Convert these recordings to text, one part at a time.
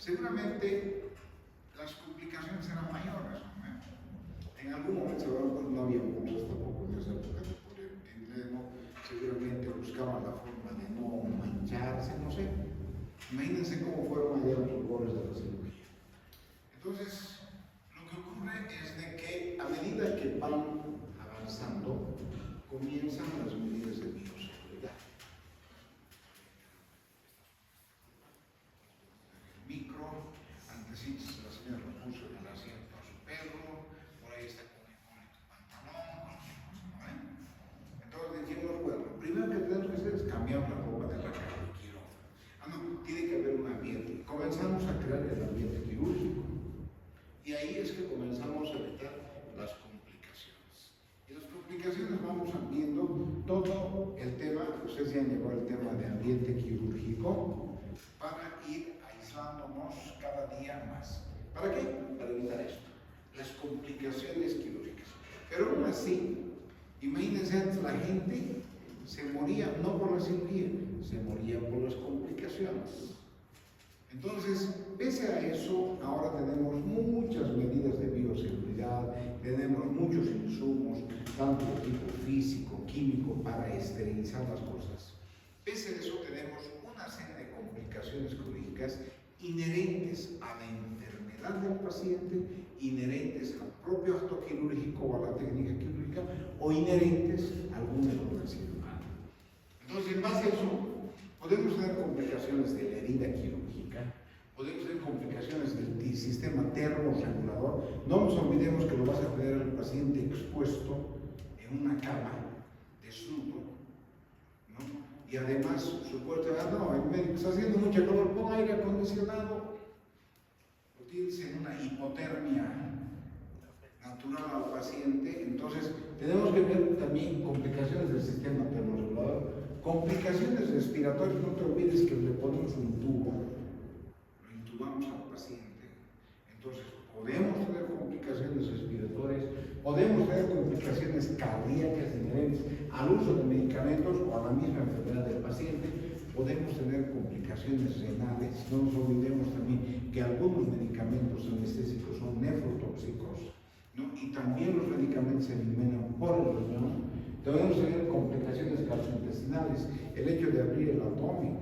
seguramente las complicaciones eran mayores, ¿no? En algún momento seguramente no había bombas tampoco en esa época de polietileneno, seguramente buscaban la forma de no mancharse, no sé. Imagínense cómo fueron allá los horrores de la cirugía. Entonces, lo que ocurre es de que a medida que van avanzando, comienzan las medidas de bioseguridad. El micro, antes la señora lo puso en el asiento a su perro, por ahí está con tu pantalón, cualquier cosa, ¿no ven? Entonces dijimos, bueno, lo primero que tenemos que hacer es cambiar la ropa de la cara de quirófano. No, tiene que haber un ambiente. Comenzamos a crear el ambiente quirúrgico. Y ahí es que comenzamos a evitar las complicaciones. Y las complicaciones vamos viendo todo el tema, ustedes ya han llevado el tema de ambiente quirúrgico, para ir aislándonos cada día más. ¿Para qué? Para evitar esto, las complicaciones quirúrgicas. Pero aún así, imagínense antes la gente se moría no por la cirugía, se moría por las complicaciones. Entonces, pese a eso, ahora tenemos muchas medidas de bioseguridad, tenemos muchos insumos, tanto de tipo físico, químico, para esterilizar las cosas. Pese a eso, tenemos una serie de complicaciones quirúrgicas inherentes a la enfermedad del paciente, inherentes al propio acto quirúrgico o a la técnica quirúrgica, o inherentes a algún error del cirujano. Entonces, en base a eso, podemos tener complicaciones de la herida quirúrgica, podemos tener complicaciones del sistema termorregulador. No nos olvidemos que lo vas a tener al paciente expuesto en una cama, desnudo, ¿no? Y además su cuerpo, no, el médico está haciendo mucha calor, pon aire acondicionado. Lo tienes en una hipotermia natural al paciente. Entonces, tenemos que ver también complicaciones del sistema termorregulador. Complicaciones respiratorias, no te olvides que le ponemos un tubo, lo intubamos al paciente. Entonces, podemos tener complicaciones respiratorias, podemos tener complicaciones cardíacas inherentes al uso de medicamentos o a la misma enfermedad del paciente, podemos tener complicaciones renales. No nos olvidemos también que algunos medicamentos anestésicos son nefrotóxicos, ¿no? Y también los medicamentos se eliminan por el riñón. Podemos tener complicaciones gastrointestinales, el hecho de abrir el abdomen,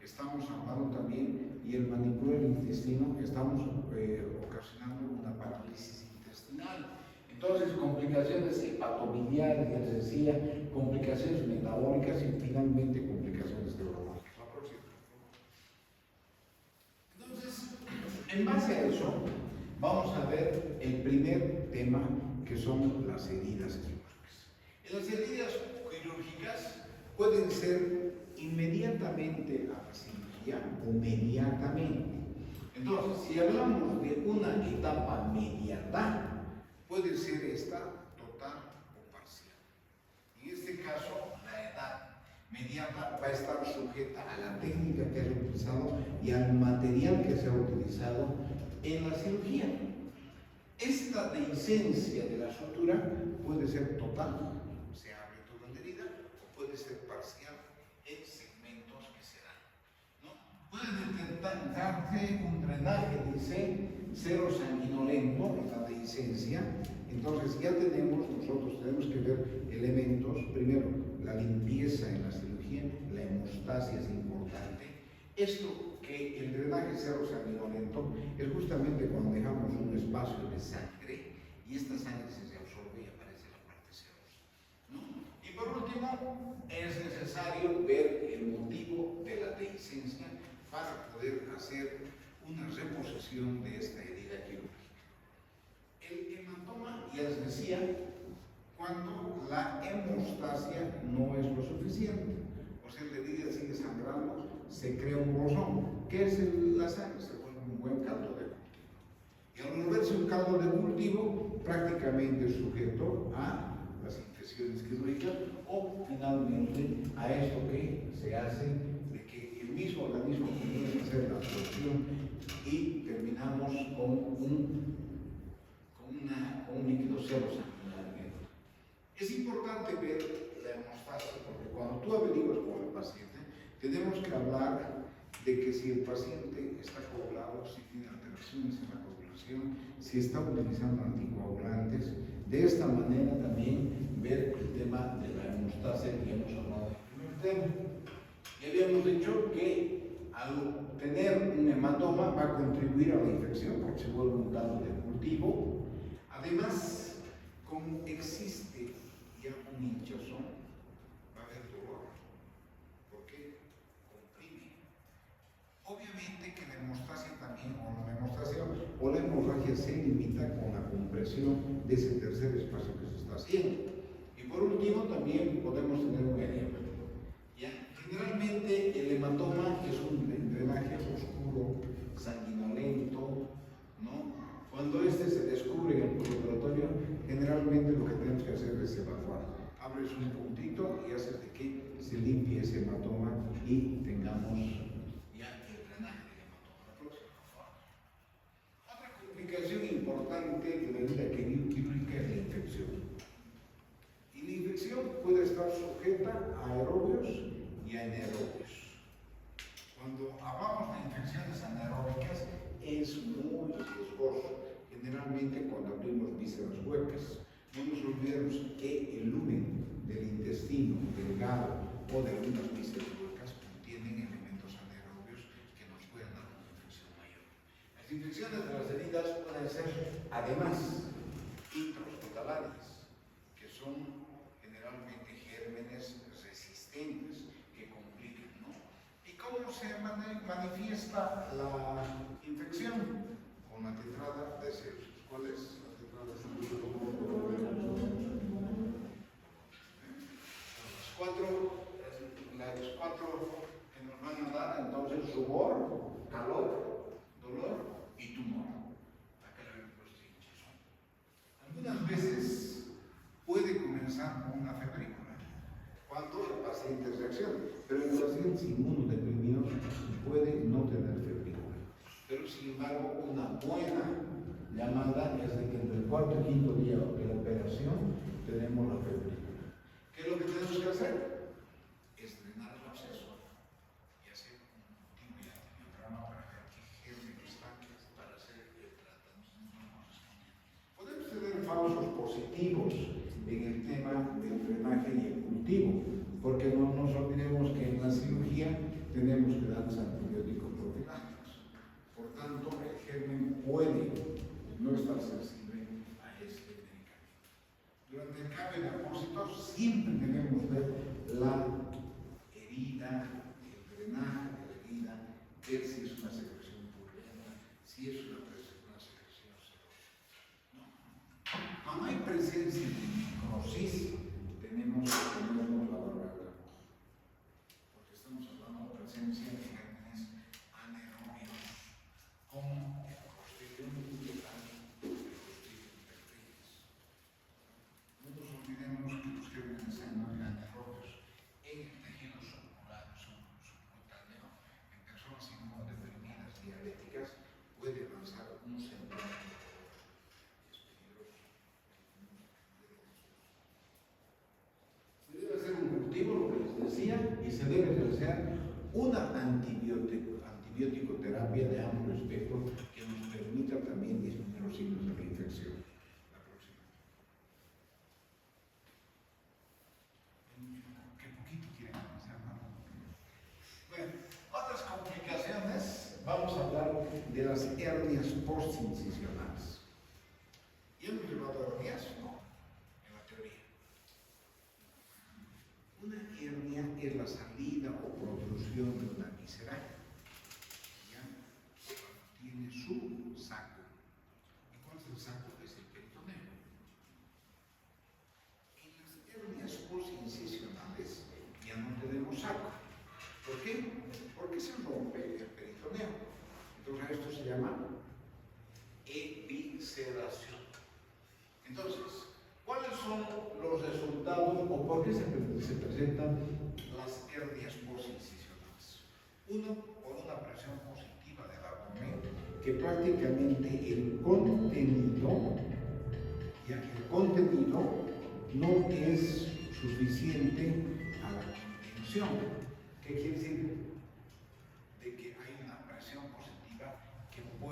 estamos hablando también, y el manipular el intestino, estamos ocasionando una parálisis intestinal. Entonces, complicaciones hepatobiliares, ya les decía, complicaciones metabólicas y finalmente complicaciones neurológicas. La próxima. Entonces, en base a eso, vamos a ver el primer tema, que son las heridas quirúrgicas. Las heridas quirúrgicas pueden ser inmediatamente a la cirugía o mediatamente. Entonces, si hablamos de una etapa mediata, puede ser esta total o parcial. En este caso, la edad mediata va a estar sujeta a la técnica que se ha utilizado y al material que se ha utilizado en la cirugía. Esta dehiscencia de la sutura puede ser total, se abre toda la herida, o puede ser parcial en segmentos que se dan, ¿no? Puede detectarse un drenaje, dice, cero sanguinolento en la dehiscencia. Entonces ya nosotros tenemos que ver elementos. Primero, la limpieza en la cirugía, la hemostasia es importante. Esto que el drenaje cero sanguinolento es justamente cuando dejamos un espacio de sangre y esta sangre se absorbe y aparece en la parte serosa, ¿no? Y por último, es necesario ver el motivo de la dehiscencia para poder hacer una reposición de esta herida quirúrgica. El hematoma, ya les decía, cuando la hemostasia no es lo suficiente, o sea, la herida sigue sangrando, se crea un bosón. ¿Qué es la sangre? Se vuelve un buen caldo de cultivo. Y al volverse un caldo de cultivo, prácticamente sujeto a las infecciones quirúrgicas o finalmente a esto que se hace de que el mismo organismo comienza a hacer la absorción y terminamos con un líquido cero sanguíneo. Es importante ver la hemostasia porque cuando tú averiguas con el paciente, tenemos que hablar de que si el paciente está coagulado, si tiene alteraciones en la coagulación, si está utilizando anticoagulantes. De esta manera también ver el tema de la hemostasia que hemos hablado en el primer tema. Y habíamos dicho que al tener un hematoma va a contribuir a la infección porque se vuelve un caldo de cultivo. Además, como existe ya un hinchazón, va a haber dolor. ¿Por qué? Comprime. Obviamente que la hemostasia también, o la hemorragia se limita con la compresión de ese tercer espacio que se está haciendo. Y por último, también podemos tener un edema. ¿Ya? Generalmente el hematoma es un drenaje oscuro, sanguinolento, ¿no? Cuando este se descubre en el postoperatorio, generalmente lo que tenemos que hacer es evacuar. Abres un puntito y haces de que se limpie ese hematoma y tengamos ya el drenaje del hematoma. La próxima, por favor. Otra complicación importante de la herida quirúrgica es la infección. Y la infección puede estar sujeta a aerobios y a anaerobios. Cuando hablamos de infecciones anaeróbicas es muy riesgoso, generalmente cuando abrimos vísceras huecas. No nos olvidemos que el lumen del intestino delgado o de algunas vísceras huecas contienen elementos anaerobios que nos pueden dar una infección mayor. Las infecciones de las heridas pueden ser además intrahospitalarias, que son generalmente gérmenes resistentes que complican, ¿no? ¿Y cómo se manifiesta la infección? Con la tetrada de Celsius. ¿Cuál es la tetrada de Celsius? Las cuatro que nos van a dar, entonces, rubor, calor, dolor y tumor. Acá le vemos los hinchazón. Algunas veces puede comenzar con una febrícula, cuando el paciente reacciona, pero el paciente inmunodeprimido puede no tener febrícula. Pero sin embargo, una buena llamada es de que entre el cuarto y quinto día de la operación tenemos la febrícula. ¿Qué es lo que tenemos que hacer? Es drenar el absceso y hacer un cultivo de antibiotrama para ver qué germen está para hacer el tratamiento correspondiente. Podemos tener falsos positivos en el tema del drenaje y el cultivo, porque no nos olvidemos que en la cirugía tenemos que dar antibióticos profilácticos. Por tanto, el germen puede no estar sensible a este medicamento. Durante el cambio de apósitos siempre debemos ver la herida, el drenaje de la herida, ver si es una secreción purulenta, si es una secreción serosa. No. Cuando hay presencia de necrosis, tenemos que ponernos la barba de la boca, porque estamos hablando de presencia de gérmenes anaerobios, como el Clostridium bacterianis, el Clostridium perfringens. No nos olvidemos que los gérmenes anaerobios en el tejido subcutáneo, en personas inmunodeprimidas diabéticas, puede avanzar un centímetro. Es peligroso. Se debe hacer un cultivo, lo que les decía, y se debe realizar una antibiótico-terapia de amplio espectro que nos permita también disminuir los signos de la infección. La próxima. Qué poquito quieren avanzar, ¿no? Bueno, otras complicaciones, vamos a hablar de las hernias postincisionales. ¿Y hemos llevado hernias? No, en la teoría. Una hernia es la salida o protrusión de una visceral. Tiene su saco. ¿Y cuál es el saco? Es el peritoneo. En las hernias postincisionales ya no tenemos saco. ¿Por qué? Porque se rompe el peritoneo. Entonces esto se llama evisceración. Entonces, ¿cuáles son los resultados o por qué se presentan las hernias postincisionales? Uno, por una presión positiva del abdomen, que prácticamente el contenido no es suficiente a la contención. ¿Qué quiere decir? De que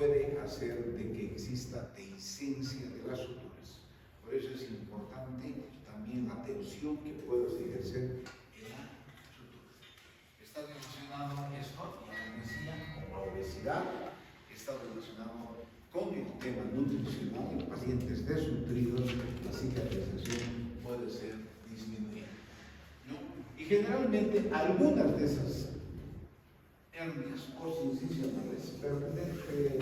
puede hacer de que exista dehiscencia de las suturas. Por eso es importante también la tensión que puedas ejercer en la sutura. Está relacionado esto, ya lo decía, con la obesidad, está relacionado con el tema nutricional. En pacientes desnutridos la cicatrización puede ser disminuida, ¿no? Y generalmente algunas de esas hernias post-incisionales permanecen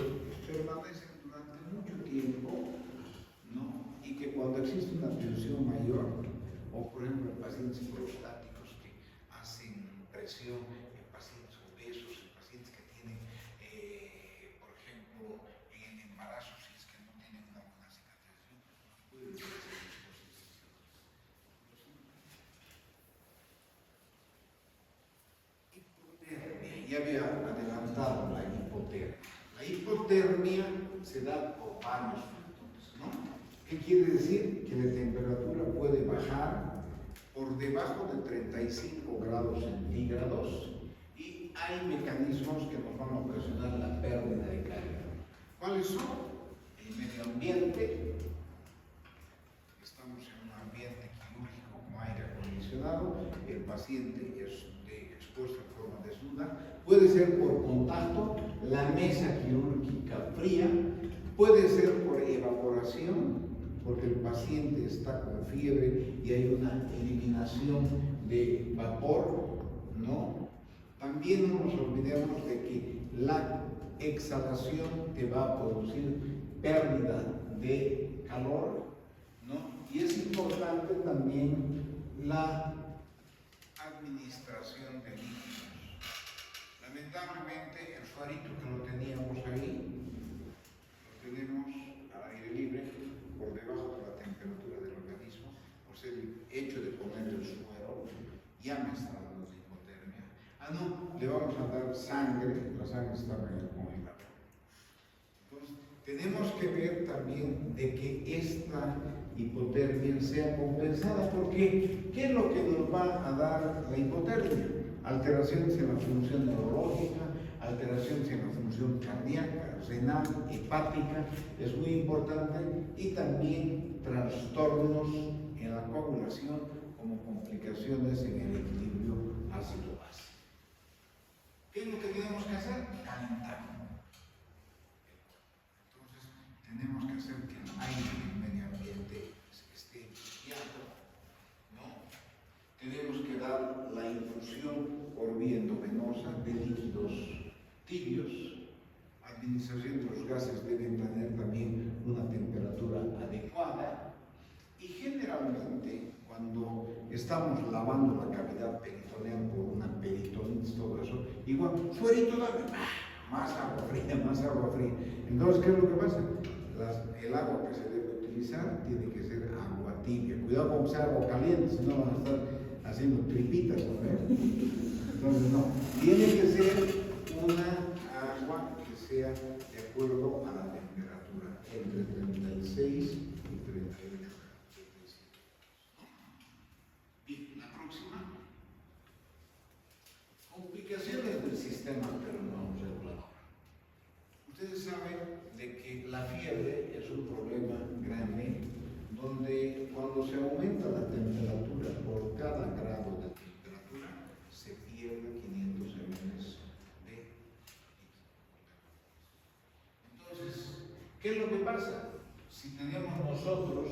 durante mucho tiempo, ¿no? Y que cuando existe una tensión mayor, o por ejemplo en pacientes prostáticos que hacen presión, en pacientes obesos, en pacientes que tienen, por ejemplo, en el embarazo, si es que no tienen una buena cicatrización, pueden ser hipotermia. Ya había adelantado la hipotermia. La hipotermia se da por varios factores, ¿no? ¿Qué quiere decir? Que la temperatura puede bajar por debajo de 35 grados centígrados y hay mecanismos que nos van a ocasionar la pérdida de calidad. ¿Cuáles son? El medio ambiente. Estamos en un ambiente quirúrgico con aire acondicionado, el paciente es expuesto en forma desnuda, puede ser por contacto, la mesa quirúrgica fría, puede ser por evaporación, porque el paciente está con fiebre y hay una eliminación de vapor, ¿no? También no nos olvidemos de que la exhalación te va a producir pérdida de calor, ¿no? Y es importante también la administración de líquidos. Lamentablemente el suarito que lo teníamos ahí, lo tenemos al aire libre, por debajo de la temperatura del organismo, por ser el hecho de poner el suero, ya me está dando de hipotermia. Ah, no, le vamos a dar sangre, la sangre está en el congelador. Entonces, tenemos que ver también de que esta hipotermia sea compensada, porque ¿qué es lo que nos va a dar la hipotermia? Alteraciones en la función neurológica, alteraciones en la función cardíaca, renal, hepática, es muy importante, y también trastornos en la coagulación como complicaciones en el equilibrio ácido-base. ¿Qué es lo que tenemos que hacer? Calentar. Entonces, tenemos que hacer que el aire del medio ambiente esté limpiado, ¿no? Tenemos que dar la infusión por vía endovenosa de líquidos tibios. Administración de los gases deben tener también una temperatura adecuada, y generalmente cuando estamos lavando la cavidad peritoneal por una peritonitis, todo eso, igual, suerito, dame más agua fría. Entonces, ¿qué es lo que pasa? El agua que se debe utilizar tiene que ser agua tibia. Cuidado con que sea agua caliente, si no van a estar haciendo tripitas, ¿no? Entonces, no. Tiene que ser una agua que sea de acuerdo a la temperatura, entre 36 y 38 grados. Bien, la próxima. Complicaciones del sistema termorregulador. Ustedes saben de que la fiebre es un problema grande, donde cuando se aumenta la temperatura por cada grado de temperatura, se pierde 500 ml de líquido. Entonces, ¿qué es lo que pasa? Si tenemos nosotros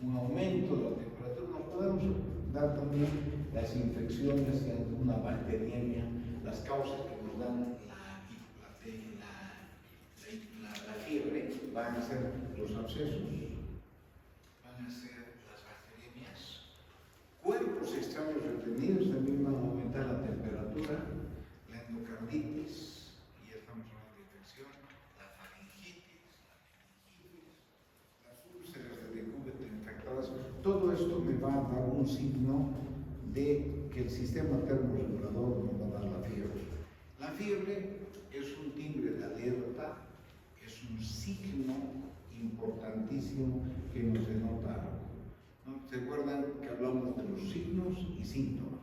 un aumento de la temperatura, nos podemos dar también las infecciones, una bacteriemia, las causas que nos dan la fiebre van a ser los abscesos, van a ser las bacteriemias, cuerpos extraños retenidos también van a aumentar la temperatura, la endocarditis, y ya estamos hablando de infección, la faringitis, las úlceras de decúbito infectadas. Todo esto me va a dar un signo de que el sistema termorregulador nos va a dar la fiebre. La fiebre es un timbre de alerta, es un signo importantísimo que nos denota algo, ¿no? ¿Se acuerdan que hablamos de los signos y síntomas?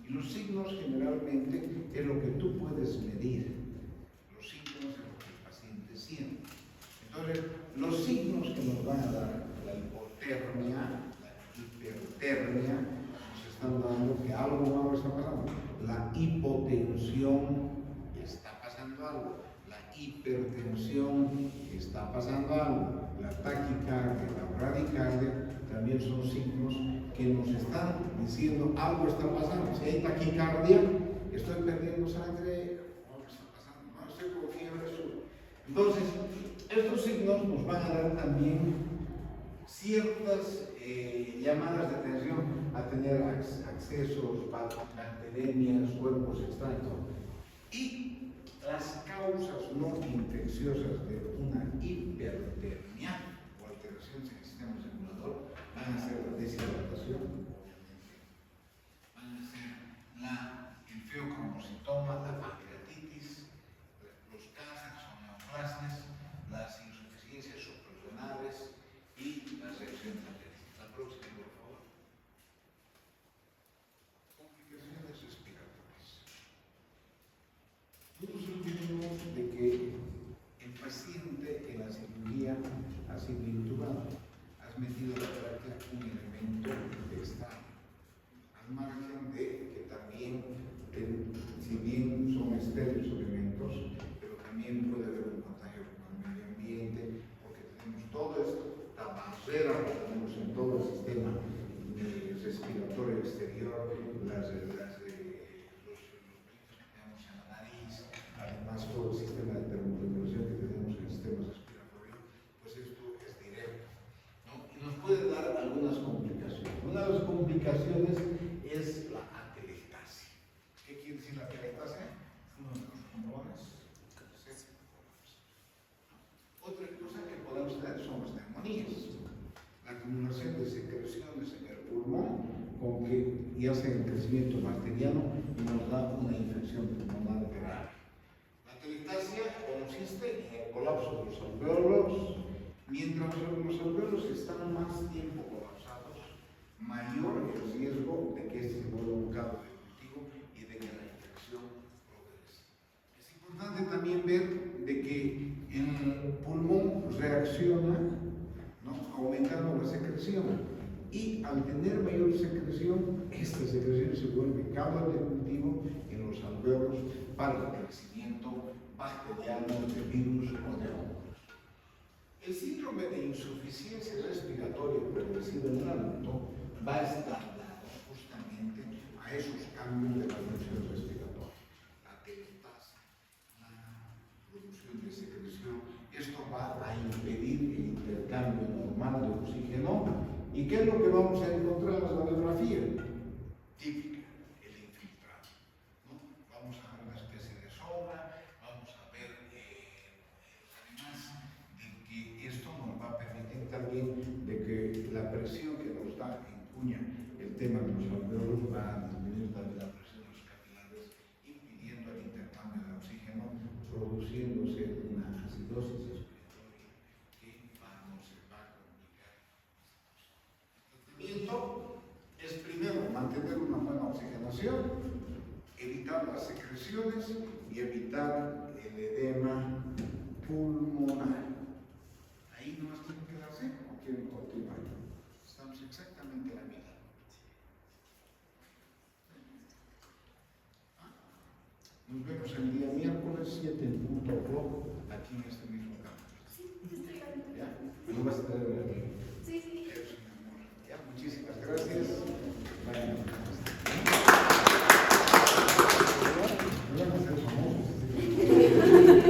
Y los signos generalmente es lo que tú puedes medir. Los síntomas es lo que el paciente a ver los signos que nos van a dar la hipotermia, la hipertermia, nos están dando que algo malo está pasando. La hipotensión, está pasando algo. La hipertensión, está pasando algo. La taquicardia, la bradicardia, también son signos que nos están diciendo algo está pasando. Si hay taquicardia, estoy perdiendo sangre, algo está pasando, no estoy con fiebre. Entonces, estos signos nos van a dar también ciertas llamadas de atención a tener accesos, bacterias, cuerpos extraños. Y las causas no infecciosas de una hipertermia o alteraciones en el sistema circulador van a ser la deshidratación, obviamente, van a ser el feocromocitoma, la pancreatitis, los cánceres o neoplasias, las insuficiencias suprarrenales y las reacciones alérgicas. La próxima, por favor. Complicaciones respiratorias. Todos olvidemos de que el paciente en la cirugía ha sido intubado. Has metido a la tráquea un elemento extraño. Al margen de que también, si bien son estériles los elementos, pero también puede haber un contagio con el medio ambiente, porque tenemos todo esto, la barrera que tenemos en todo el sistema respiratorio exterior, los brillos que tenemos en la nariz, además todo el sistema de termorregulación que tenemos en el sistema respiratorio, pues esto es directo, ¿no? Y nos puede dar algunas complicaciones. Una de las complicaciones es la atelectasia. ¿Qué quiere decir la atelectasia? Uno de los pulmones seco. Otra cosa que podemos tener son las neumonías. La acumulación de secreciones en el pulmón, con que ya sea en crecimiento bacteriano y nos da una infección pulmonar grave. La atelectasia consiste en el colapso de los alvéolos. Mientras los alvéolos están más tiempo colapsados, mayor el riesgo de que este se vuelva un caldo de cultivo y de que la infección progrese. Es importante también ver de que el pulmón reacciona, ¿no?, aumentando la secreción, y al tener mayor secreción, esta secreción se vuelve caldo de cultivo en los alvéolos para el crecimiento bacteriano de virus o de hongos. El síndrome de insuficiencia respiratoria progresiva en el adulto va a estar dado justamente a esos cambios de la función respiratoria. La atelectasia, la producción de secreción, esto va a impedir el intercambio normal de oxígeno. ¿Y qué es lo que vamos a encontrar en la radiografía? Típica, el infiltrado, ¿no? Vamos a ver una especie de sombra, vamos a ver además de que esto nos va a permitir también de que la presión que nos da en cuña el tema de los alvéolos va a disminuir también la presión de los capilares, impidiendo el intercambio de oxígeno, produciéndose una acidosis respiratoria que nos va a complicar. El tratamiento es primero mantener una buena oxigenación, evitar las secreciones y evitar el edema pulmonar. Ahí no más tienen que quedarse o quieren continuar. Estamos exactamente a la mitad. Nos vemos el día miércoles 7 en punto aquí en este mismo campo. ¿Ya? ¿Me lo vas a traer?